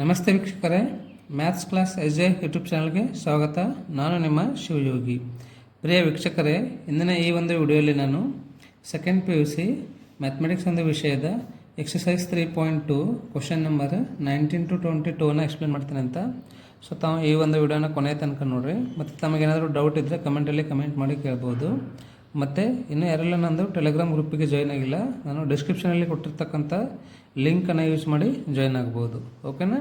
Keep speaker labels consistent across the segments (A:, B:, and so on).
A: ನಮಸ್ತೆ ವೀಕ್ಷಕರೇ, maths class S J YouTube ಚಾನಲ್ಗೆ ಸ್ವಾಗತ. ನಾನು ನಿಮ್ಮ ಶಿವಯೋಗಿ. ಪ್ರಿಯ ವೀಕ್ಷಕರೇ, ಇಂದಿನ ಈ ಒಂದು ವಿಡಿಯೋಲಿ ನಾನು ಸೆಕೆಂಡ್ PUC ಮ್ಯಾಥಮೆಟಿಕ್ಸ್ ಒಂದು ವಿಷಯದ ಎಕ್ಸಸೈಸ್ 3.2 ಕ್ವಶನ್ ನಂಬರ್ 19 to 22ನ ಎಕ್ಸ್ಪ್ಲೇನ್ ಮಾಡ್ತೀನಿ ಅಂತ. ಸೊ ತಾವು ಈ ಒಂದು ವಿಡಿಯೋನ ಕೊನೆ ತನಕ ನೋಡಿರಿ. ಮತ್ತು ತಮಗೇನಾದರೂ ಡೌಟ್ ಇದ್ದರೆ ಕಮೆಂಟಲ್ಲಿ ಕಮೆಂಟ್ ಮಾಡಿ ಕೇಳ್ಬೋದು. ಮತ್ತು ಇನ್ನೂ ಯಾರೆಲ್ಲ ನಂದು ಟೆಲಿಗ್ರಾಮ್ ಗ್ರೂಪಿಗೆ ಜಾಯ್ನ್ ಆಗಿಲ್ಲ, ನಾನು ಡಿಸ್ಕ್ರಿಪ್ಷನಲ್ಲಿ ಕೊಟ್ಟಿರ್ತಕ್ಕಂಥ ಲಿಂಕನ್ನು ಯೂಸ್ ಮಾಡಿ ಜಾಯ್ನ್ ಆಗ್ಬೋದು. ಓಕೆನಾ?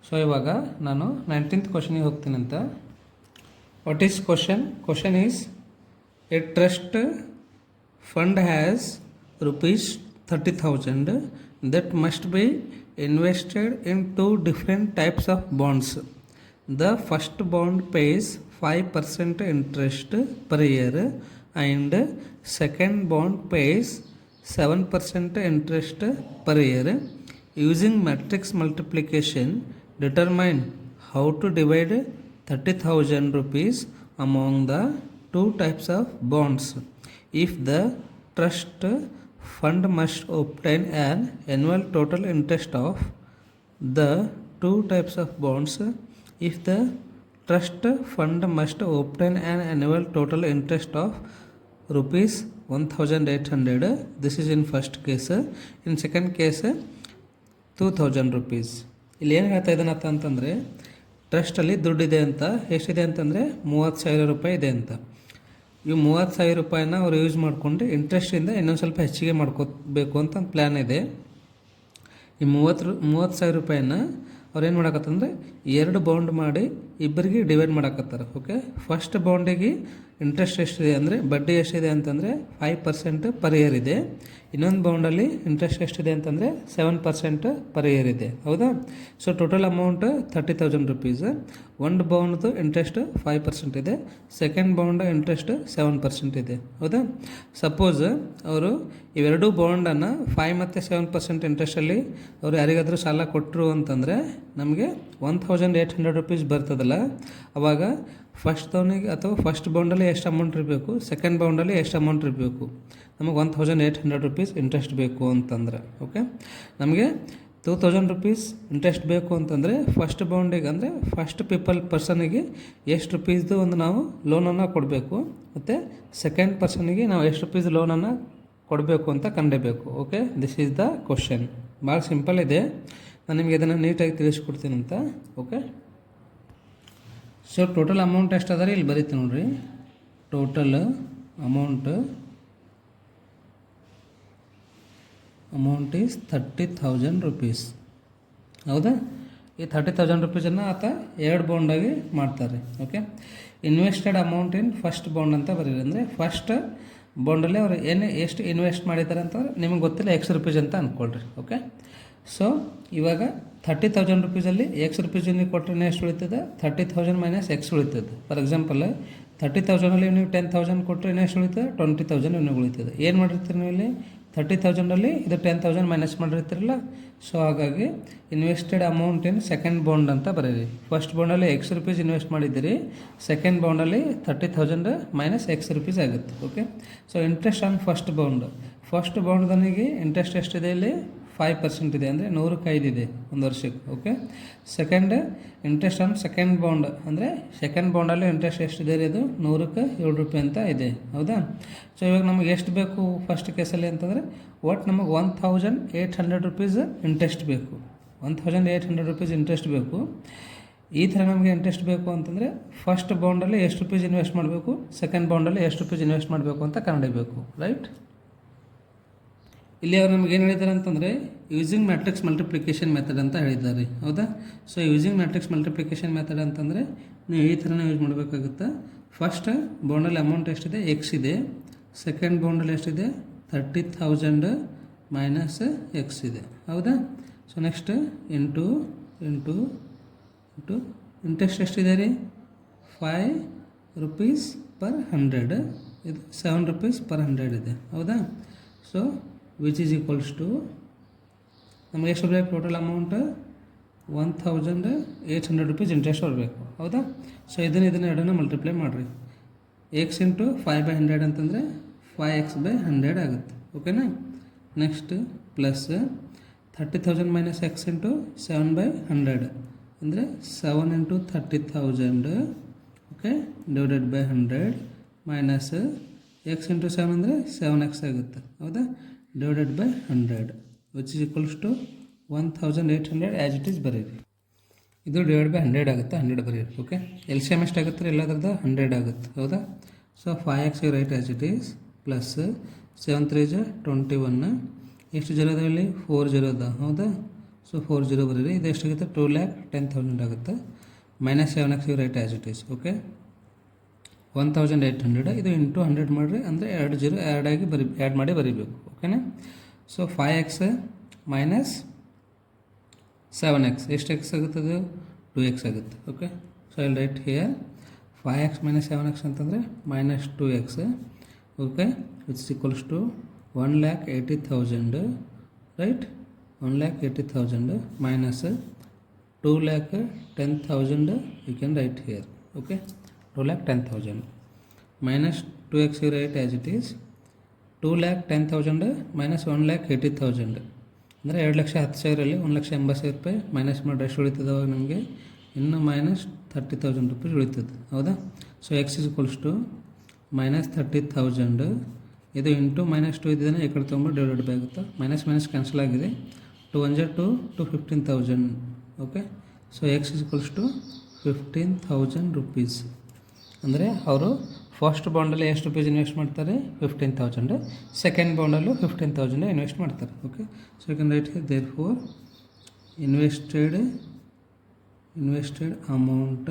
A: ಸೊ ಇವಾಗ ನಾನು 19th ಕ್ವಶನಿಗೆ ಹೋಗ್ತೀನಿ ಅಂತ. What is question? Question is A trust fund has ₹30,000 that must be invested in two different types of bonds. The first bond pays 5% interest per year and second bond pays 7% interest per year. Using matrix multiplication, determine how to divide 30,000 rupees among the two types of bonds. If the trust fund must obtain an annual total interest of the two types of bonds. If the trust fund must obtain an annual total interest of rupees 1,800, this is in first case. In second case 2,000 rupees. ಇಲ್ಲಿ ಏನು ಹೇಳ್ತಾ ಇದ್ದಾನೆ ಅಂತಂದರೆ, ಟ್ರಸ್ಟಲ್ಲಿ ದುಡ್ಡಿದೆ ಅಂತ. ಎಷ್ಟಿದೆ ಅಂತಂದರೆ 30,000 ರೂಪಾಯಿ ಇದೆ ಅಂತ. ಇವು 30,000 ರೂಪಾಯಿನ ಅವ್ರು ಯೂಸ್ ಮಾಡಿಕೊಂಡು ಇಂಟ್ರೆಸ್ಟಿಂದ ಇನ್ನೊಂದು ಸ್ವಲ್ಪ ಹೆಚ್ಚಿಗೆ ಮಾಡ್ಕೋಬೇಕು ಅಂತ ಒಂದು ಪ್ಲ್ಯಾನ್ ಇದೆ. ಈ 30,000 ರೂಪಾಯಿನ ಅವ್ರು ಏನು ಮಾಡಕತ್ತಂದರೆ 2 ಬೌಂಡ್ ಮಾಡಿ ಇಬ್ಬರಿಗೆ ಡಿವೈಡ್ ಮಾಡಕತ್ತಾರೆ. ಓಕೆ, ಫಸ್ಟ್ ಬೌಂಡಿಗೆ ಇಂಟ್ರೆಸ್ಟ್ ಎಷ್ಟಿದೆ ಅಂದರೆ ಬಡ್ಡಿ ಎಷ್ಟಿದೆ ಅಂತಂದರೆ 5% ಪರ್ ಇಯರ್ ಇದೆ. ಇನ್ನೊಂದು ಬೌಂಡಲ್ಲಿ ಇಂಟ್ರೆಸ್ಟ್ ಎಷ್ಟಿದೆ ಅಂತಂದರೆ 7% ಪರ್ ಇಯರ್ ಇದೆ. ಹೌದಾ? So total amount 30,000 rupees. ಒಂದು ಬೌಂಡ್ದು ಇಂಟ್ರೆಸ್ಟ್ 5% ಇದೆ, ಸೆಕೆಂಡ್ ಬೌಂಡ್ ಇಂಟ್ರೆಸ್ಟ್ 7% ಇದೆ. ಹೌದಾ? ಸಪೋಸ್ ಅವರು ಇವೆರಡೂ ಬೌಂಡನ್ನು 5 ಮತ್ತು 7% ಇಂಟ್ರೆಸ್ಟಲ್ಲಿ ಅವರು ಯಾರಿಗಾದರೂ ಸಾಲ ಕೊಟ್ಟರು ಅಂತಂದರೆ ನಮಗೆ 1,800 ರೂಪೀಸ್ ಬರ್ತದಲ್ಲ. ಅವಾಗ ಫಸ್ಟ್ ತವನಿಗೆ ಅಥವಾ ಫಸ್ಟ್ ಬೌಂಡಲ್ಲಿ ಎಷ್ಟು ಅಮೌಂಟ್ ಇರಬೇಕು, ಸೆಕೆಂಡ್ ಬೌಂಡಲ್ಲಿ ಎಷ್ಟು ಅಮೌಂಟ್ ಇರಬೇಕು, ನಮಗೆ 1,800 ರೂಪೀಸ್ ಇಂಟ್ರೆಸ್ಟ್ ಬೇಕು ಅಂತಂದರೆ. ಓಕೆ, ನಮಗೆ 2,000 ರೂಪೀಸ್ ಇಂಟ್ರೆಸ್ಟ್ ಬೇಕು ಅಂತಂದರೆ ಫಸ್ಟ್ ಬೌಂಡಿಗೆ ಅಂದರೆ ಫಸ್ಟ್ ಪರ್ಸನಿಗೆ ಎಷ್ಟು ರೂಪೀಸ್ದು ಒಂದು ನಾವು ಲೋನನ್ನು ಕೊಡಬೇಕು, ಮತ್ತು ಸೆಕೆಂಡ್ ಪರ್ಸನಿಗೆ ನಾವು ಎಷ್ಟು ರೂಪೀಸ್ ಲೋನನ್ನು ಕೊಡಬೇಕು ಅಂತ ಕಂಡಿಬೇಕು. Okay, this is the question. ಭಾಳ ಸಿಂಪಲ್ ಇದೆ, ನಾನು ನಿಮಗೆ ಇದನ್ನು ನೀಟಾಗಿ ತಿಳಿಸ್ಕೊಡ್ತೀನಿ ಅಂತ. ಓಕೆ, ಸೊ ಟೋಟಲ್ ಅಮೌಂಟ್ ಎಷ್ಟು ಅದ ರೀ ಇಲ್ಲಿ ಬರೀತೀನಿ ನೋಡಿರಿ. Total amount is 30,000 rupees. ಹೌದಾ? ಈ 30,000 ರೂಪೀಸನ್ನು ಆತ 2 ಬೌಂಡಾಗಿ ಮಾಡ್ತಾರೆ. Okay, invested amount in first bound ಅಂತ ಬರೀರಿ. ಅಂದರೆ ಫಸ್ಟ್ ಬೌಂಡಲ್ಲಿ ಅವರು ಎಷ್ಟು ಇನ್ವೆಸ್ಟ್ ಮಾಡಿದ್ದಾರೆ ಅಂತಂದ್ರೆ ನಿಮಗೆ ಗೊತ್ತಿಲ್ಲ, X ರೂಪೀಸ್ ಅಂತ ಅಂದ್ಕೊಳ್ರಿ. ಓಕೆ, ಸೊ ಇವಾಗ 30,000 ರೂಪೀಸಲ್ಲಿ X ರೂಪೀಸಿಗೆ ಕೊಟ್ಟರೆ ಎಷ್ಟು ಉಳಿತದೆ? 30,000 ಮೈನಸ್ X ಉಳಿತದೆ. ಫಾರ್ ಎಕ್ಸಾಂಪಲ್ 30,000ಅಲ್ಲಿ ನೀವು 10,000 ಕೊಟ್ಟರೆ ಎಷ್ಟು ಉಳಿತದೆ? 20,000 ನಿಮಗೆ ಉಳಿತದೆ. ಏನು ಮಾಡಿರ್ತೀರಿ ನೀವು ಇಲ್ಲಿ? 30,000ಅಲ್ಲಿ ಇದು 10,000 ಮೈನಸ್ ಮಾಡಿರ್ತೀರಲ್ಲ. ಸೊ ಹಾಗಾಗಿ invested amount in second bond ಅಂತ ಬರೀರಿ. ಫಸ್ಟ್ ಬೌಂಡಲ್ಲಿ X ರೂಪೀಸ್ ಇನ್ವೆಸ್ಟ್ ಮಾಡಿದ್ದೀರಿ, ಸೆಕೆಂಡ್ ಬೌಂಡಲ್ಲಿ 30,000 ಮೈನಸ್ X ರೂಪೀಸ್ ಆಗುತ್ತೆ. Okay, so interest on first ಬೌಂಡ್ದನಿಗೆ ಇಂಟ್ರೆಸ್ಟ್ ಎಷ್ಟಿದೆ ಇಲ್ಲಿ? 5% ಇದೆ, ಅಂದರೆ 100ಕ್ಕೆ 5 ಇದೆ ಒಂದು ವರ್ಷಕ್ಕೆ. Okay, second interest on second bound ಅಂದರೆ ಸೆಕೆಂಡ್ ಬೌಂಡಲ್ಲಿ ಇಂಟ್ರೆಸ್ಟ್ ಎಷ್ಟಿದೆ ರೀ? ಅದು 100ಕ್ಕೆ 7 ರೂಪಾಯಿ ಅಂತ ಇದೆ. ಹೌದಾ? ಸೊ ಇವಾಗ ನಮಗೆ ಎಷ್ಟು ಬೇಕು ಫಸ್ಟ್ ಕೇಸಲ್ಲಿ ಅಂತಂದರೆ ಒಟ್ಟು ನಮಗೆ 1,800 ರೂಪೀಸ್ ಇಂಟ್ರೆಸ್ಟ್ ಬೇಕು. 1,800 ರೂಪೀಸ್ ಇಂಟ್ರೆಸ್ಟ್ ಬೇಕು. ಈ ಥರ ನಮಗೆ ಇಂಟ್ರೆಸ್ಟ್ ಬೇಕು ಅಂತಂದರೆ ಫಸ್ಟ್ ಬೌಂಡಲ್ಲಿ ಎಷ್ಟು ರೂಪೀಸ್ ಇನ್ವೆಸ್ಟ್ ಮಾಡಬೇಕು, ಸೆಕೆಂಡ್ ಬೌಂಡಲ್ಲಿ ಎಷ್ಟು ರೂಪೀಸ್ ಇನ್ವೆಸ್ಟ್ ಮಾಡಬೇಕು ಅಂತ ಕಂಡುಹಿಡಿಯಬೇಕು. ರೈಟ್? ಇಲ್ಲಿ ಅವ್ರು ನಮ್ಗೆ ಏನು ಹೇಳಿದ್ದಾರೆ ಅಂತಂದರೆ ಯೂಸಿಂಗ್ ಮ್ಯಾಟ್ರಿಕ್ಸ್ ಮಲ್ಟಿಪ್ಲಿಕೇಶನ್ ಮೆಥಡ್ ಅಂತ ಹೇಳಿದ್ದಾರೆ. ಹೌದಾ? So using matrix multiplication method ಅಂತಂದರೆ ನೀವು ಈ ಥರನೇ ಯೂಸ್ ಮಾಡಬೇಕಾಗುತ್ತೆ. ಫಸ್ಟ್ ಬೌಂಡಲ್ಲಿ ಅಮೌಂಟ್ ಎಷ್ಟಿದೆ? X ಇದೆ. ಸೆಕೆಂಡ್ ಬೌಂಡಲ್ಲಿ ಎಷ್ಟಿದೆ? 30,000 ಮೈನಸ್ X ಇದೆ. ಹೌದಾ? ಸೊ ನೆಕ್ಸ್ಟ್ ಇಂಟು ಇಂಟ್ರೆಸ್ಟ್ ಎಷ್ಟಿದೆ ರೀ? 5 ರೂಪೀಸ್ ಪರ್ 100. ಇದು 7 ರೂಪೀಸ್ ಪರ್ 100 ಇದೆ. ಹೌದಾ? So which is equals to ನಮಗೆ ಎಷ್ಟು ಬೇಕು? ಟೋಟಲ್ ಅಮೌಂಟ್ 1,800 ರೂಪೀಸ್ ಇಂಟ್ರೆಸ್ಟ್ ಬರಬೇಕು. ಹೌದಾ? ಸೊ ಇದನ್ನು ಎರಡನ್ನು ಮಲ್ಟಿಪ್ಲೈ ಮಾಡಿರಿ. X ಇಂಟು 5/100 ಅಂತಂದರೆ 5x/100 ಆಗುತ್ತೆ. ಓಕೆನಾ? Next plus 30,000 minus x into 7/100 ಅಂದರೆ 7 into 30,000 okay divided by 100 minus x into 7 ಅಂದರೆ 7x ಆಗುತ್ತೆ ಹೌದಾ divided by 100 which is equals to 1800 as it is ಬರೀರಿ. ಇದು ಡಿವೈಡ್ ಬೈ 100 ಆಗುತ್ತೆ 100 ಬರೀರಿ ಓಕೆ ಎಲ್ ಸಿ ಎಮ್ ಎಷ್ಟು ಆಗುತ್ತೆ ರೀ ಎಲ್ಲದ್ರದ್ದು 100 ಆಗುತ್ತೆ ಹೌದಾ. So 5x you write as it is plus 7 3 is 21 ಎಷ್ಟು ಜೀರೋ ಅದಾವೆ ಇಲ್ಲಿ 4 ಜೀರೋ ಅದ ಹೌದಾ. ಸೊ 4 ಜೀರೋ ಬರೀರಿ ಇದು ಎಷ್ಟಾಗುತ್ತೆ 2,10,000 ಆಗುತ್ತೆ minus 7x you write as it is okay 1800 ಇದು ಇಂಟು 100 ಮಾಡಿರಿ ಅಂದರೆ 2 ಜೀರೋ ಆ್ಯಡ್ ಮಾಡಿ ಬರೀಬೇಕು ಓಕೆನಾ. ಸೊ 5x ಮೈನಸ್ 7x ಎಷ್ಟು ಎಕ್ಸ್ ಆಗುತ್ತೆ ಅದು 2x ಆಗುತ್ತೆ okay. So I'll write here 5x minus 7x ಅಂತಂದರೆ minus 2x okay which is equals to 1,80,000 right 1,80,000 minus 2,10,000 you can write here okay 2,10,000 minus 2x you write as it is 2,10,000 minus 1,80,000 ಅಂದರೆ 2,10,000 1,80,000 ರೂಪಾಯಿ minus ಮಾಡಿದ್ರೆ ಎಷ್ಟು ಉಳಿತದೆ ಅವಾಗ ನಮಗೆ ಇನ್ನು minus 30,000 ರೂಪಾಯಿ ಉಳಿತದೆ ಹೌದಾ. So x is equals to minus 30,000 ಇದು ಇಂಟು ಮೈನಸ್ 2 ಇದ್ದಾನೆ ಈ ಕಡೆ ತೊಗೊಂಡು ಡಿವೈಡ್ ಬೈ ಆಗುತ್ತೆ ಮೈನಸ್ ಮೈನಸ್ ಕ್ಯಾನ್ಸಲ್ ಆಗಿದೆ 2 1 2 15,000 okay. So x is equals to 15,000 rupees ಅಂದರೆ ಅವರು ಫಸ್ಟ್ ಬಾಂಡಲ್ಲಿ ಎಷ್ಟು ರುಪೀಸ್ ಇನ್ವೆಸ್ಟ್ ಮಾಡ್ತಾರೆ 15,000 ಸೆಕೆಂಡ್ ಬಾಂಡಲ್ಲೂ 15,000 ಇನ್ವೆಸ್ಟ್ ಮಾಡ್ತಾರೆ okay. So you can write here therefore invested amount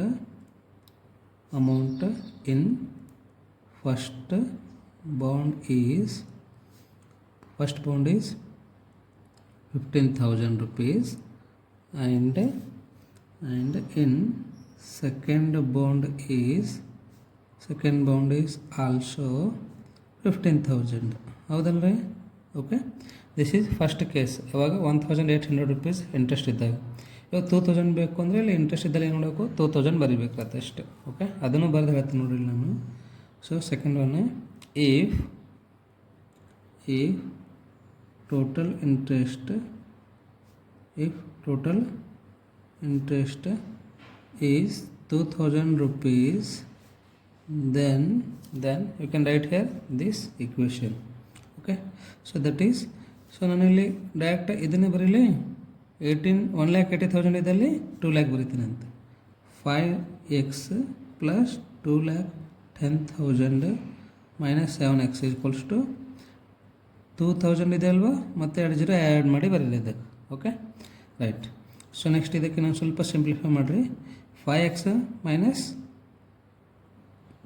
A: in first bond is 15,000 rupees and in second bond is also 15,000 ಹೌದಲ್ರಿ okay. This is first case ಇವಾಗ 1,800 rupees interest ಇದ್ದಾಗ ಇವಾಗ 2,000 ಬೇಕು ಅಂದರೆ ಇಲ್ಲಿ ಇಂಟ್ರೆಸ್ಟ್ ಇದ್ದಲ್ಲಿ ಏನು ಮಾಡಬೇಕು 2,000 ಬರೀಬೇಕಾಗತ್ತೆ ಅಷ್ಟೇ ಓಕೆ ಅದನ್ನು ಬರೆದು ಹೇಳ್ತೀನಿ ನೋಡಿರಿ ನಾನು. So second one if total interest is 2,000 rupees then you can write here this equation okay. So that is so ನಾನು ಇಲ್ಲಿ ಡೈರೆಕ್ಟ್ ಇದನ್ನೇ ಬರೀಲಿ 1,80,000 ಇದ್ದಲ್ಲಿ 2 lakh ಬರೀತೀನಿ ಅಂತ 5x plus 2,10,000 minus 7x equals to 2,000 ಇದೆ ಅಲ್ವಾ ಮತ್ತು 2 ಜೀರೋ ಆ್ಯಡ್ ಮಾಡಿ ಬರೀಲಿ ಇದಕ್ಕೆ ಓಕೆ ರೈಟ್. ಸೊ ನೆಕ್ಸ್ಟ್ ಇದಕ್ಕೆ ನಾನು ಸ್ವಲ್ಪ ಸಿಂಪ್ಲಿಫೈ ಮಾಡಿರಿ 5x ಮೈನಸ್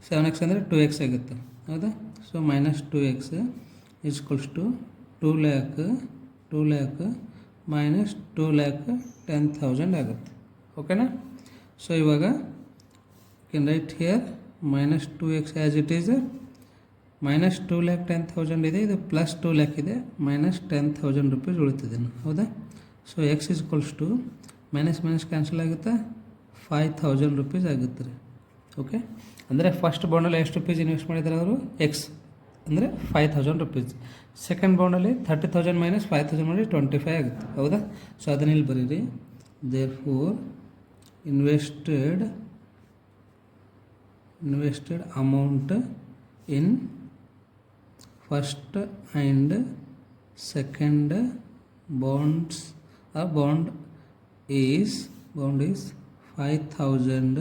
A: 7x ಅಂದರೆ 2x ಆಗುತ್ತೆ ಹೌದಾ. So minus 2x equals to 2 lakh minus 2,10,000 ಆಗುತ್ತೆ ಓಕೆನಾ. ಸೊ ಇವಾಗ can write here minus 2x as it is minus 2,10,000 ಇದೆ ಇದು ಪ್ಲಸ್ 2 lakh ಇದೆ ಮೈನಸ್ 10,000 ರೂಪೀಸ್ ಉಳಿತಿದೆ ಹೌದಾ. So x is equals to minus cancel ಆಗುತ್ತೆ 5,000 ರೂಪೀಸ್ ಆಗುತ್ತೆ ರೀ ಓಕೆ. ಅಂದರೆ ಫಸ್ಟ್ ಬಾಂಡಲ್ಲಿ ಎಷ್ಟು ರೂಪೀಸ್ ಇನ್ವೆಸ್ಟ್ ಮಾಡಿದ್ದಾರೆ ಅವರು ಎಕ್ಸ್ ಅಂದರೆ 5,000 ರೂಪೀಸ್ ಸೆಕೆಂಡ್ ಬಾಂಡಲ್ಲಿ 30,000 ಮೈನಸ್ 5,000 ಮಾಡಿ 25 ಆಗುತ್ತೆ ಹೌದಾ. ಸೊ ಅದನ್ನ ಇಲ್ಲಿ ಬರೀರಿ therefore invested amount in first and second bond is 5,000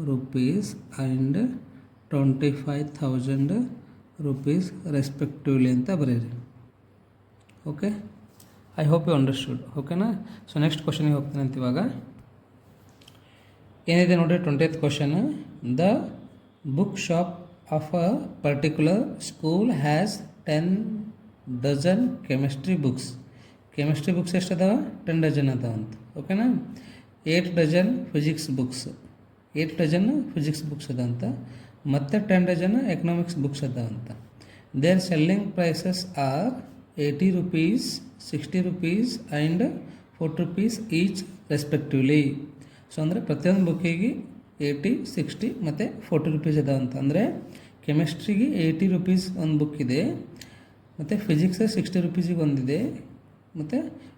A: rupees and 25,000 rupees respectively ಅಂತ ಬರೀರಿ okay. I hope you understood ಓಕೆನಾ. ಸೊ ನೆಕ್ಸ್ಟ್ ಕ್ವಶನ್ಗೆ ಹೋಗ್ತೀನಿ ಅಂತ ಇವಾಗ ಏನಿದೆ ನೋಡಿರಿ 20th question the book shop of a particular school has 10 dozen chemistry books ಎಷ್ಟು ಅದಾವ 10 ಡಜನ್ ಅದಾವ ಅಂತ ಓಕೆನಾ. 8 ಡಜನ್ ಫಿಸಿಕ್ಸ್ ಬುಕ್ಸ್ ಅದ ಅಂತ ಮತ್ತು 10 ಡಜನ್ ಎಕನಾಮಿಕ್ಸ್ ಬುಕ್ಸ್ ಅದಾವ ಅಂತ. Their selling prices are 80 rupees 60 rupees and 40 rupees each respectively. So ಅಂದರೆ ಪ್ರತಿಯೊಂದು ಬುಕ್ಕಿಗೆ 80 60 ಮತ್ತು 40 rupees ಅದಾವ ಅಂತ. ಅಂದರೆ ಕೆಮಿಸ್ಟ್ರಿಗೆ 80 rupees ಒಂದು ಬುಕ್ ಇದೆ ಮತ್ತು ಫಿಸಿಕ್ಸ್ 60 rupees ಒಂದಿದೆ ಮತ್ತು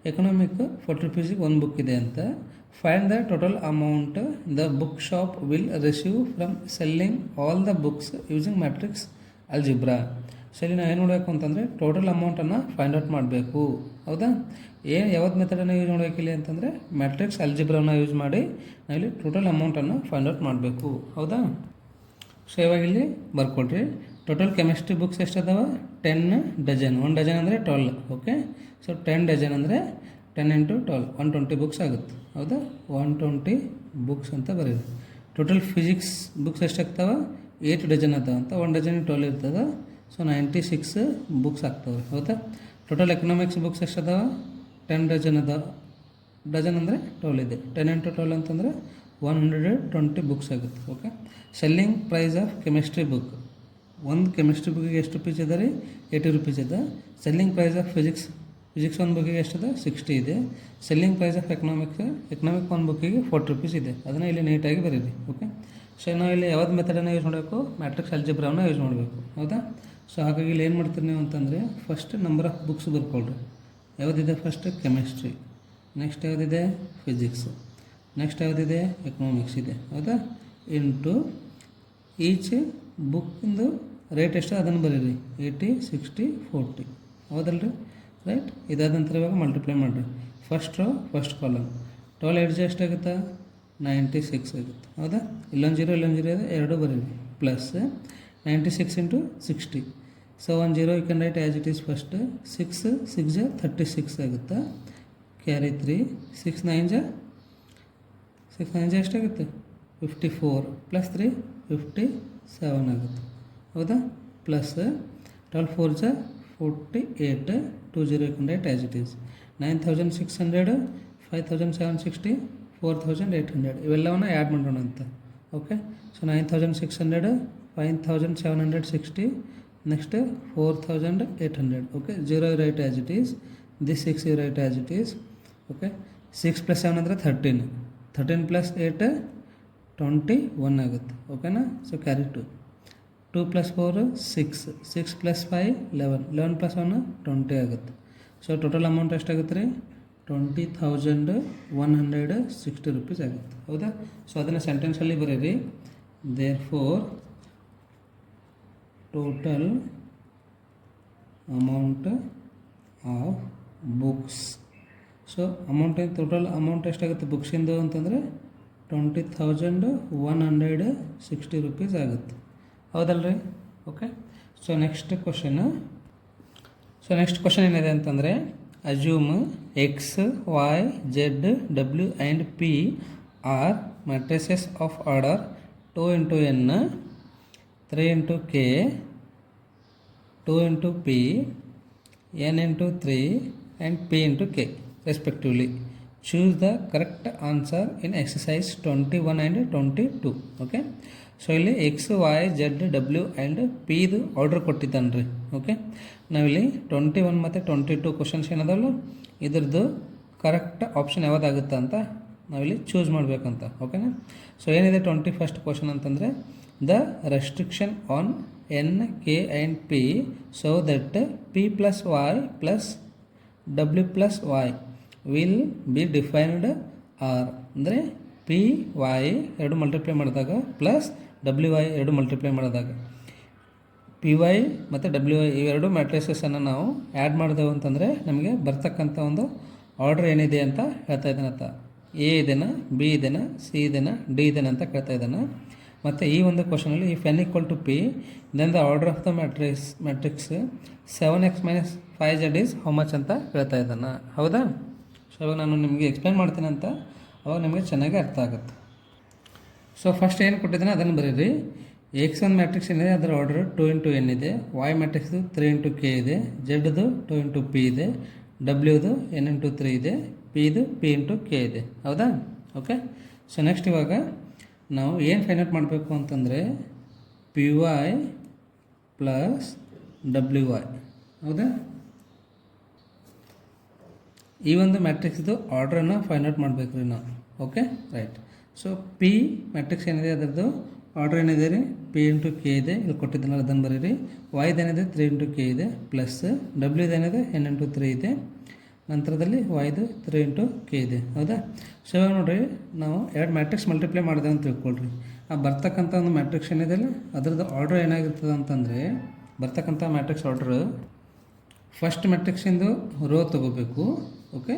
A: ಎಕನಾಮಿಕ್ 40 ರುಪೀಸಿಗೆ ಒಂದು ಬುಕ್ ಇದೆ ಅಂತ. Find the total amount the book shop will receive from selling all the books using matrix algebra. So ಇಲ್ಲಿ ನಾವು ಏನು ಮಾಡಬೇಕು ಅಂತಂದರೆ ಟೋಟಲ್ ಅಮೌಂಟನ್ನು ಫೈಂಡ್ ಔಟ್ ಮಾಡಬೇಕು. ಹೌದಾ? ಯಾವ್ದು ಮೆಥಡನ್ನು ಯೂಸ್ ಮಾಡಬೇಕಿಲ್ಲ ಅಂತಂದರೆ ಮ್ಯಾಟ್ರಿಕ್ಸ್ ಅಲ್ಜಿಬ್ರಾನ ಯೂಸ್ ಮಾಡಿ ನಾವಿಲ್ಲಿ ಟೋಟಲ್ ಅಮೌಂಟನ್ನು ಫೈಂಡ್ ಔಟ್ ಮಾಡಬೇಕು. ಹೌದಾ? ಸೊ ಇವಾಗ ಇಲ್ಲಿ ಬರ್ಕೊಡ್ರಿ. ಟೋಟಲ್ ಕೆಮಿಸ್ಟ್ರಿ ಬುಕ್ಸ್ ಎಷ್ಟು ಅದಾವ? 10 ಡಜನ್. 1 ಡಜನ್ ಅಂದರೆ 12. ಓಕೆ. ಸೊ 10 ಡಜನ್ ಅಂದರೆ 10 × 12 120 ಬುಕ್ಸ್ ಆಗುತ್ತೆ. ಹೌದಾ? 120 ಬುಕ್ಸ್ ಅಂತ ಬರೀರಿ. ಟೋಟಲ್ ಫಿಸಿಕ್ಸ್ ಬುಕ್ಸ್ ಎಷ್ಟಾಗ್ತಾವೆ? 8 ಡಜನ್ ಅದಾವ ಅಂತ. 1 ಡಜನ್ 12 ಇರ್ತದೆ. ಸೊ 96 ಬುಕ್ಸ್ ಆಗ್ತವೆ. ಹೌದಾ? ಟೋಟಲ್ ಎಕನಾಮಿಕ್ಸ್ ಬುಕ್ಸ್ ಎಷ್ಟು ಅದಾವ? 10 ಡಜನ್ ಅದಾವ. ಡಜನ್ ಅಂದರೆ 12 ಇದೆ. 10 × 12 ಅಂತಂದರೆ 120 ಬುಕ್ಸ್ ಆಗುತ್ತೆ. Okay. Selling price of chemistry book. ಒಂದು ಕೆಮಿಸ್ಟ್ರಿ ಬುಕ್ಕಿಗೆ ಎಷ್ಟು ರುಪೀಸ್ ಇದೆ ರೀ? 80 ರುಪೀಸ್ ಇದೆ. ಸೆಲ್ಲಿಂಗ್ ಪ್ರೈಸ್ ಆಫ್ ಫಿಸಿಕ್ಸ್ ಒಂದು ಬುಕ್ಕಿಗೆ ಎಷ್ಟಿದೆ? 60 ಇದೆ. ಸೆಲ್ಲಿಂಗ್ ಪ್ರೈಸ್ ಆಫ್ ಎಕನಾಮಿಕ್ ಒಂದು ಬುಕ್ಕಿಗೆ 40 ರುಪೀಸ್ ಇದೆ. ಅದನ್ನು ಇಲ್ಲಿ ನೀಟಾಗಿ ಬರೀರಿ. ಓಕೆ. ಸೊ ನಾವು ಇಲ್ಲಿ ಯಾವ್ದು ಮೆಥಡನ್ನು ಯೂಸ್ ಮಾಡಬೇಕು? ಮ್ಯಾಟ್ರಿಕ್ಸ್ ಅಲ್ಜಿಬ್ರಾವನ್ನು ಯೂಸ್ ಮಾಡಬೇಕು. ಹೌದಾ? ಸೊ ಹಾಗಾಗಿ ಇಲ್ಲಿ ಏನು ಮಾಡ್ತೀರಿ ನೀವು ಅಂತಂದರೆ ಫಸ್ಟ್ ನಂಬರ್ ಆಫ್ ಬುಕ್ಸ್ ಬರ್ಕೊಳ್ರಿ. ಯಾವುದಿದೆ? ಫಸ್ಟ್ ಕೆಮಿಸ್ಟ್ರಿ, ನೆಕ್ಸ್ಟ್ ಯಾವುದಿದೆ? ಫಿಸಿಕ್ಸ್, ನೆಕ್ಸ್ಟ್ ಯಾವುದಿದೆ? ಎಕನಾಮಿಕ್ಸ್ ಇದೆ. ಹೌದಾ? ಇಂಟು ಈಚ್ ಬುಕ್ಕಿಂದು ರೇಟ್ ಎಷ್ಟು ಅದನ್ನು ಬರೀರಿ. 80, 60, 40. ಹೌದಲ್ರಿ? ರೈಟ್. ಇದಾದ ನಂತರ ಇವಾಗ ಮಲ್ಟಿಪ್ಲೈ ಮಾಡಿರಿ. First row first column. 12 8 ಎಷ್ಟಾಗುತ್ತೆ? 96 ಆಗುತ್ತೆ. ಹೌದಾ? ಇಲ್ಲೊಂದು ಜೀರೋ ಇದೆ, ಎರಡು ಬರೀರಿ. Plus 96 × 60. So 1 0 you can write as it is first. 6 6 36 ಆಗುತ್ತೆ. ಕ್ಯಾರಿ 3 6 9 ಎಷ್ಟಾಗುತ್ತೆ? 54 ಪ್ಲಸ್ 3 57 ಆಗುತ್ತೆ. ಹೌದಾ? Plus 12 4 48 2 0 you can write as it is. 9600 5760 4800 ಇವೆಲ್ಲವನ್ನು ಆ್ಯಡ್ ಮಾಡೋಣ ಅಂತ. Okay. So 9600 5760 next 4800. Okay. 0 you write as it is. This 6 you write as it is. Okay. 6 + 7 ಅಂದರೆ 13. 13 + 8 21 ಆಗುತ್ತೆ. ಓಕೆನಾ? ಸೊ ಕ್ಯಾರಿ 2 + 4 6 6 + 5 11 11 + 1 20 ಆಗುತ್ತೆ. ಸೊ ಟೋಟಲ್ ಅಮೌಂಟ್ ಎಷ್ಟಾಗುತ್ತೆ ರೀ? 20,160 ರುಪೀಸ್ ಆಗುತ್ತೆ. ಹೌದಾ? ಸೊ ಅದನ್ನು ಸೆಂಟೆನ್ಸಲ್ಲಿ ಬರೀರಿ. Therefore total amount of books. So total amount ಎಷ್ಟಾಗುತ್ತೆ ಬುಕ್ಸಿಂದು ಅಂತಂದರೆ 20,160 ರುಪೀಸ್ ಆಗುತ್ತೆ. ಹೌದಲ್ರಿ? ಓಕೆ. ಸೊ ನೆಕ್ಸ್ಟ್ ಕ್ವಶನ್ ಏನಿದೆ ಅಂತಂದರೆ assume X, Y, Z, W and P are matrices of order 2 × n, 3 × k, 2 × p, n × 3 and p × k respectively. Choose the correct answer in exercise 21 and 22. Okay. So ಇಲ್ಲಿ X, Y, Z, W and P ಇದು order ಕೊಟ್ಟಿದ್ದಾನೆ ರೀ. Okay. ನಾವಿಲ್ಲಿ 21 ಮತ್ತು 22 questions ಏನದಲ್ಲ ಇದ್ರದ್ದು correct option ಯಾವುದಾಗುತ್ತೆ ಅಂತ ನಾವಿಲ್ಲಿ ಚೂಸ್ ಮಾಡಬೇಕಂತ. ಓಕೆನಾ? ಸೊ ಏನಿದೆ 21st ಕ್ವಶನ್ ಅಂತಂದರೆ the restriction on n, k and p so that p + y + w + y will be defined are. ಅಂದರೆ ಪಿ ವೈ ಎರಡು ಮಲ್ಟಿಪ್ಲೈ ಮಾಡಿದಾಗ ಪ್ಲಸ್ ಡಬ್ಲ್ಯೂ ವೈ ಎರಡು ಮಲ್ಟಿಪ್ಲೈ ಮಾಡಿದಾಗ ಪಿ ವೈ ಮತ್ತು ಡಬ್ಲ್ಯೂ ವೈ ಇವೆರಡು ಮ್ಯಾಟ್ರಿಸಸನ್ನು ನಾವು ಆ್ಯಡ್ ಮಾಡಿದೆವು ಅಂತಂದರೆ ನಮಗೆ ಬರ್ತಕ್ಕಂಥ ಒಂದು ಆರ್ಡರ್ ಏನಿದೆ ಅಂತ ಹೇಳ್ತಾ ಇದ್ದಾನಂತ. ಎ ಇದೆನಾ, ಬಿ ಇದೆನಾ, ಸಿ ಇದೆನಾ, ಡಿ ಇದೆನಾ ಅಂತ ಕೇಳ್ತಾ ಇದ್ದಾನೆ. ಮತ್ತು ಈ ಒಂದು ಕ್ವಶನಲ್ಲಿ if n = p then the order of the matrix 7x - 5z is how much ಅಂತ ಹೇಳ್ತಾ ಇದ್ದಾನೆ. ಹೌದಾ? ಸೊ ಇವಾಗ ನಾನು ನಿಮಗೆ ಎಕ್ಸ್ಪ್ಲೈನ್ ಮಾಡ್ತೀನಿ ಅಂತ ಅವಾಗ ನಿಮಗೆ ಚೆನ್ನಾಗಿ ಅರ್ಥ ಆಗುತ್ತೆ. ಸೊ ಫಸ್ಟ್ ಏನು ಕೊಟ್ಟಿದ್ದಾನೆ ಅದನ್ನು ಬರೀರಿ. X1 ಮ್ಯಾಟ್ರಿಕ್ಸ್ ಏನಿದೆ ಅದರ ಆರ್ಡರ್ 2 × n ಇದೆ, Y ಮ್ಯಾಟ್ರಿಕ್ಸ್ದು 3 × k ಇದೆ, Zದು 2 × p ಇದೆ, Wದು n × 3 ಇದೆ, Pದು p × k ಇದೆ. ಹೌದಾ? ಓಕೆ. ಸೊ ನೆಕ್ಸ್ಟ್ ಇವಾಗ ನಾವು ಏನು ಫೈಂಡ್ ಔಟ್ ಮಾಡಬೇಕು ಅಂತಂದರೆ P Y plus W Y. ಹೌದಾ? ಈ ಒಂದು ಮ್ಯಾಟ್ರಿಕ್ಸ್ದು ಆರ್ಡ್ರನ್ನು ಫೈಂಡ್ ಔಟ್ ಮಾಡಬೇಕು ರೀ ನಾವು. Okay. Right. So P matrix ಏನಿದೆ ಅದರದ್ದು ಆರ್ಡರ್ ಏನಿದೆ ರೀ ಪಿ × k ಇದೆ, ಇಲ್ಲಿ ಕೊಟ್ಟಿದ್ದಲ್ಲ ಅದನ್ನು ಬರೀರಿ. ವೈದೇನಿದೆ 3 × k ಇದೆ, ಪ್ಲಸ್ ಡಬ್ಲ್ಯೂದೇನಿದೆ n × 3 ಇದೆ, ನಂತರದಲ್ಲಿ ವಾಯ್ದು 3 ಇಂಟು ಕೆ ಇದೆ. ಹೌದಾ? ಸೊ ಇವಾಗ ನೋಡಿರಿ, ನಾವು ಎರಡು ಮ್ಯಾಟ್ರಿಕ್ಸ್ ಮಲ್ಟಿಪ್ಲೈ ಮಾಡಿದೆ ಅಂತ ತಿಳ್ಕೊಳ್ರಿ. ಆ ಬರ್ತಕ್ಕಂಥ ಒಂದು ಮ್ಯಾಟ್ರಿಕ್ಸ್ ಏನಿದೆಯಲ್ಲ ಅದರದ್ದು ಆರ್ಡ್ರ್ ಏನಾಗಿರ್ತದೆ ಅಂತಂದರೆ, ಬರ್ತಕ್ಕಂಥ ಮ್ಯಾಟ್ರಿಕ್ಸ್ ಆರ್ಡ್ರ್ ಫಸ್ಟ್ ಮ್ಯಾಟ್ರಿಕ್ಸಿಂದು ರೋ ತೊಗೋಬೇಕು. ಓಕೆ,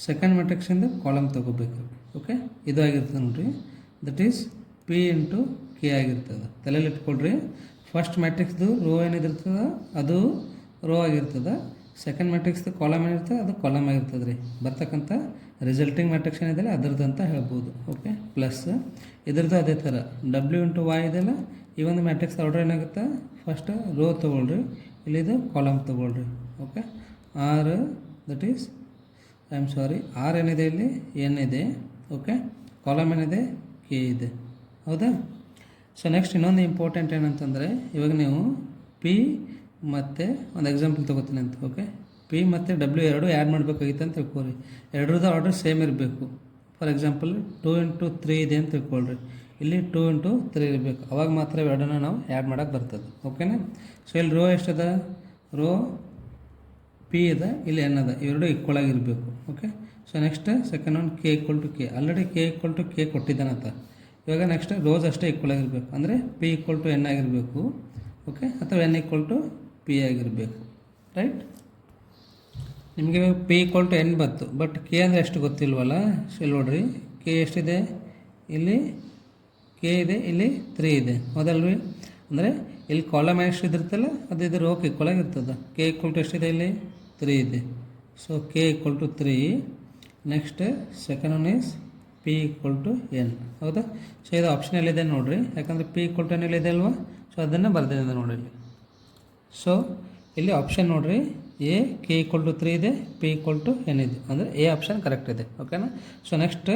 A: ಸೆಕೆಂಡ್ ಮ್ಯಾಟ್ರಿಕ್ಸಿಂದು ಕಾಲಮ್ ತೊಗೋಬೇಕು. ಓಕೆ, ಇದು ಆಗಿರ್ತದೆ ನೋಡಿರಿ. That is P into K ಆಗಿರ್ತದೆ. ತಲೆಯಲ್ಲಿ ಇಟ್ಕೊಳ್ರಿ, ಫಸ್ಟ್ ಮ್ಯಾಟ್ರಿಕ್ಸ್ದು ರೋ ಏನಿದಿರ್ತದೆ ಅದು ರೋ ಆಗಿರ್ತದೆ, ಸೆಕೆಂಡ್ ಮ್ಯಾಟ್ರಿಕ್ಸ್ದು ಕಾಲಮ್ ಏನಿರ್ತದೆ ಅದು ಕಾಲಮ್ ಆಗಿರ್ತದೆ ರೀ. ಬರ್ತಕ್ಕಂಥ ರಿಸಲ್ಟಿಂಗ್ ಮ್ಯಾಟ್ರಿಕ್ಸ್ ಏನಿದೆಯಲ್ಲ ಅದರದ್ದು ಅಂತ ಹೇಳ್ಬೋದು. ಓಕೆ, ಪ್ಲಸ್ ಇದ್ರದ್ದು ಅದೇ ಥರ ಡಬ್ಲ್ಯೂ ಇಂಟು ವಾಯ್ ಇದೆಯಲ್ಲ, ಈ ಒಂದು ಮ್ಯಾಟ್ರಿಕ್ಸ್ ಆರ್ಡರ್ ಏನಾಗುತ್ತೆ, ಫಸ್ಟ್ ರೋ ತೊಗೊಳ್ರಿ, ಇಲ್ಲಿದು ಕಾಲಮ್ ತೊಗೊಳ್ರಿ. Okay, R that is R ಏನಿದೆ ಇಲ್ಲಿ ಎನ್ ಇದೆ. ಓಕೆ, ಕಾಲಮ್ ಏನಿದೆ ಕೆ ಇದೆ. ಹೌದಾ? ಸೊ ನೆಕ್ಸ್ಟ್ ಇನ್ನೊಂದು ಇಂಪಾರ್ಟೆಂಟ್ ಏನಂತಂದರೆ, ಇವಾಗ ನೀವು ಪಿ ಮತ್ತು ಒಂದು ಎಕ್ಸಾಂಪಲ್ ತೊಗೋತೀನಿ ಅಂತ. ಓಕೆ, ಪಿ ಮತ್ತು ಡಬ್ಲ್ಯೂ ಎರಡು ಆ್ಯಡ್ ಮಾಡಬೇಕಾಗಿತ್ತು ಅಂತ ತಿಳ್ಕೊಳ್ರಿ. ಎರಡರದ್ದು ಆರ್ಡರ್ ಸೇಮ್ ಇರಬೇಕು. ಫಾರ್ ಎಕ್ಸಾಂಪಲ್ 2 ಇಂಟು 3 ಇದೆ ಅಂತ ತಿಳ್ಕೊಳ್ರಿ, ಇಲ್ಲಿ 2 ಇಂಟು 3 ಇರಬೇಕು. ಅವಾಗ ಮಾತ್ರ ಎರಡನ್ನ ನಾವು ಆ್ಯಡ್ ಮಾಡೋಕ್ಕೆ ಬರ್ತದೆ. ಓಕೆನಾ? ಸೊ ಇಲ್ಲಿ ರೋ ಎಷ್ಟದ, ರೋ ಪಿ ಇದೆ, ಇಲ್ಲಿ ಎನ್ ಅದ, ಇವೆರಡು ಈಕ್ವಲ್ ಆಗಿರಬೇಕು. Okay, so next second one K equal to K. Already K equal to K ಕೊಟ್ಟಿದ್ದಾನಂತ. ಇವಾಗ ನೆಕ್ಸ್ಟ್ ರೋಸ್ ಅಷ್ಟೇ ಈಕ್ವಲ್ ಆಗಿರಬೇಕು, ಅಂದರೆ ಪಿ ಈಕ್ವಲ್ ಟು ಎನ್ ಆಗಿರಬೇಕು. ಓಕೆ, ಅಥವಾ ಎನ್ ಈಕ್ವಲ್ ಟು ಪಿ ಆಗಿರಬೇಕು. ರೈಟ್? ನಿಮಗೆ ಪಿ ಈಕ್ವಲ್ ಟು ಎನ್ ಬಂತು, ಬಟ್ ಕೆ ಅಂದರೆ ಎಷ್ಟು ಗೊತ್ತಿಲ್ವಲ್ಲ. ಸೊ ಇಲ್ಲಿ ನೋಡ್ರಿ, ಕೆ ಎಷ್ಟಿದೆ, ಇಲ್ಲಿ ಕೆ ಇದೆ, ಇಲ್ಲಿ 3 ಇದೆ. ಹೌದಲ್ರಿ? ಅಂದರೆ ಇಲ್ಲಿ ಕಾಲಮ್ ಎಷ್ಟು ಇದಿರ್ತಲ್ಲ ಅದು ಇದು ರೋಕ್ಕೆ ಈಕ್ವಲ್ ಆಗಿರ್ತದೆ. ಕೆ ಈಕ್ವಲ್ ಟು ಎಷ್ಟಿದೆ, ಇಲ್ಲಿ 3 ಇದೆ. So K equal to 3. Next second one is P equal to N. ಹೌದಾ? ಸೊ ಇದು ಆಪ್ಷನಲ್ಲಿದೆ ನೋಡಿರಿ, ಯಾಕಂದರೆ ಪಿ ಈಕ್ವಲ್ ಟು ಎನ್ ಇದೆ ಅಲ್ವಾ. ಸೊ ಅದನ್ನು ಬರ್ದಿದೆ ನೋಡಿರಿ. ಸೊ ಇಲ್ಲಿ ಆಪ್ಷನ್ ನೋಡಿರಿ, ಎ ಕೆ ಈಕ್ವಲ್ ಟು 3 ಇದೆ, ಪಿ ಈಕ್ವಲ್ ಟು ಎನ್ ಇದೆ, ಅಂದರೆ ಎ ಆಪ್ಷನ್ ಕರೆಕ್ಟ್ ಇದೆ. ಓಕೆನಾ? So next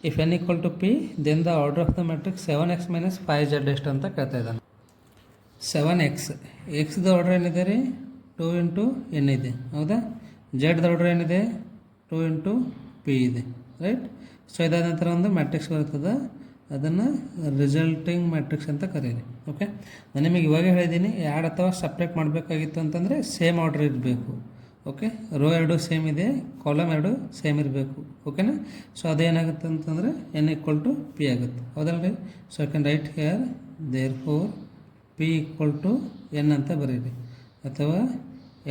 A: if N equal to P then the order of the matrix 7x - 5z ಎಷ್ಟು ಅಂತ ಕೇಳ್ತಾ ಇದ್ದಾನೆ. 7x, ಎಕ್ಸ್ದ ಆರ್ಡರ್ ಏನಿದೆ ರೀ 2 ಇಂಟು ಎನ್ ಇದೆ. ಹೌದಾ? ಜೆಡ್ದ ಆರ್ಡರ್ ಏನಿದೆ 2 ಇಂಟು ಪಿ ಇದೆ. ರೈಟ್? ಸೊ ಇದಾದ ನಂತರ ಒಂದು ಮ್ಯಾಟ್ರಿಕ್ಸ್ ಬರ್ತದೆ, ಅದನ್ನು ರಿಸಲ್ಟಿಂಗ್ ಮ್ಯಾಟ್ರಿಕ್ಸ್ ಅಂತ ಕರೀರಿ. ಓಕೆ, ನಾನು ನಿಮಗೆ ಇವಾಗ ಹೇಳಿದ್ದೀನಿ, ಆ್ಯಡ್ ಅಥವಾ ಸಪ್ರೇಟ್ ಮಾಡಬೇಕಾಗಿತ್ತು ಅಂತಂದರೆ ಸೇಮ್ ಆರ್ಡರ್ ಇರಬೇಕು. ಓಕೆ, ರೋ ಎರಡು ಸೇಮ್ ಇದೆ, ಕಾಲಮ್ ಎರಡು ಸೇಮ್ ಇರಬೇಕು. ಓಕೆನಾ? ಸೊ ಅದೇನಾಗುತ್ತೆ ಅಂತಂದರೆ ಎನ್ ಈಕ್ವಲ್ ಟು ಪಿ ಆಗುತ್ತೆ. ಹೌದಲ್ರಿ? So I can write here therefore P equal to N ಅಂತ ಬರೀರಿ, ಅಥವಾ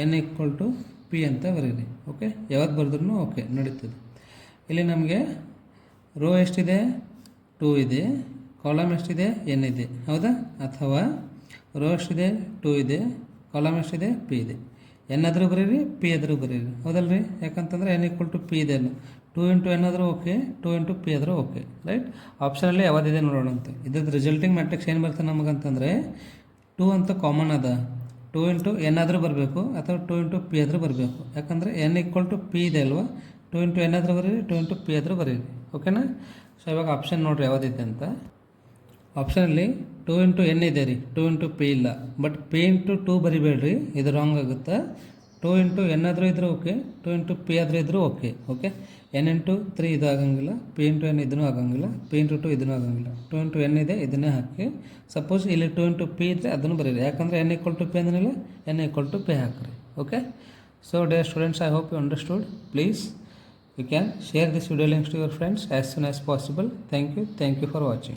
A: ಎನ್ ಈಕ್ವಲ್ ಟು ಪಿ ಅಂತ ಬರೀರಿ. ಓಕೆ, ಯಾವತ್ತು ಬರೆದ್ರೂ ಓಕೆ ನಡೀತದೆ. ಇಲ್ಲಿ ನಮಗೆ ರೋ ಎಷ್ಟಿದೆ 2 ಇದೆ, ಕಾಲಮ್ ಎಷ್ಟಿದೆ ಎನ್ ಇದೆ. ಹೌದಾ? ಅಥವಾ ರೋ ಎಷ್ಟಿದೆ 2 ಇದೆ, ಕಾಲಮ್ ಎಷ್ಟಿದೆ ಪಿ ಇದೆ. ಎನ್ ಆದರೂ ಬರೀರಿ, ಪಿ ಆದರೂ ಬರೀರಿ. ಹೌದಲ್ರಿ? ಯಾಕಂತಂದರೆ ಎನ್ ಈಕ್ವಲ್ ಟು ಪಿ ಇದೆ, 2 ಇಂಟು ಎನ್ ಆದರೂ ಓಕೆ, 2 ಇಂಟು ಪಿ ಆದರೂ ಓಕೆ. ರೈಟ್? ಆಪ್ಷನಲ್ಲಿ ಯಾವುದಿದೆ ನೋಡೋಣ ಅಂತ. ಇದ್ರದ್ದು ರಿಸಲ್ಟಿಂಗ್ ಮ್ಯಾಟ್ರಿಕ್ಸ್ ಏನು ಬರ್ತದೆ ನಮಗಂತಂದರೆ 2 ಅಂತ ಕಾಮನ್ ಅದ, 2 ಇಂಟು ಎನ್ ಆದರೂ ಬರಬೇಕು, ಅಥವಾ 2 ಇಂಟು ಪಿ ಆದರೂ ಬರಬೇಕು. ಯಾಕಂದರೆ ಎನ್ ಈಕ್ವಲ್ ಟು ಪಿ ಇದೆ ಅಲ್ವಾ, 2 ಇಂಟು ಎನ್ ಆದರೂ ಬರೀರಿ, 2 ಇಂಟು ಪಿ ಆದರೂ ಬರೀರಿ. ಓಕೆನಾ? ಸೊ ಇವಾಗ ಆಪ್ಷನ್ ನೋಡಿರಿ ಯಾವುದಿದೆ ಅಂತ. ಆಪ್ಷನಲ್ಲಿ 2 ಇಂಟು ಎನ್ ಇದೆ ರೀ, 2 ಇಂಟು ಪಿ ಇಲ್ಲ. ಬಟ್ ಪಿ ಇಂಟು 2 ಬರಿಬೇಡ್ರಿ, ಇದು ರಾಂಗ್ ಆಗುತ್ತೆ. 2 ಇಂಟು ಎನ್ ಆದರೂ ಇದ್ರೂ ಓಕೆ, 2 ಇಂಟು ಪಿ ಆದರೂ ಇದ್ರೂ ಓಕೆ. ಓಕೆ, ಎನ್ ಇಂಟು 3 ಇದು ಆಗಂಗಿಲ್ಲ, ಪಿ ಇಂಟು ಎನ್ ಇದೂ ಆಗಂಗಿಲ್ಲ, ಪಿ ಇಂಟು 2 ಇದೂ ಆಗಂಗಿಲ್ಲ. 2 ಇಂಟು ಎನ್ ಇದೆ, ಇದನ್ನೇ ಹಾಕಿ. ಸಪೋಸ್ ಇಲ್ಲಿ 2 ಇಂಟು ಪಿ ಇದ್ದರೆ ಅದನ್ನು ಬರೀರಿ, ಯಾಕಂದರೆ ಎನ್ ಈಕ್ವಲ್ ಟು ಪಿ ಅಂದ್ರಲ್ಲ, ಎನ್ ಈಕ್ವಲ್ ಟು ಪಿ ಹಾಕಿರಿ. Okay, so dear students, I hope you understood. Please you can share this video links to your friends as soon as possible. Thank you for watching.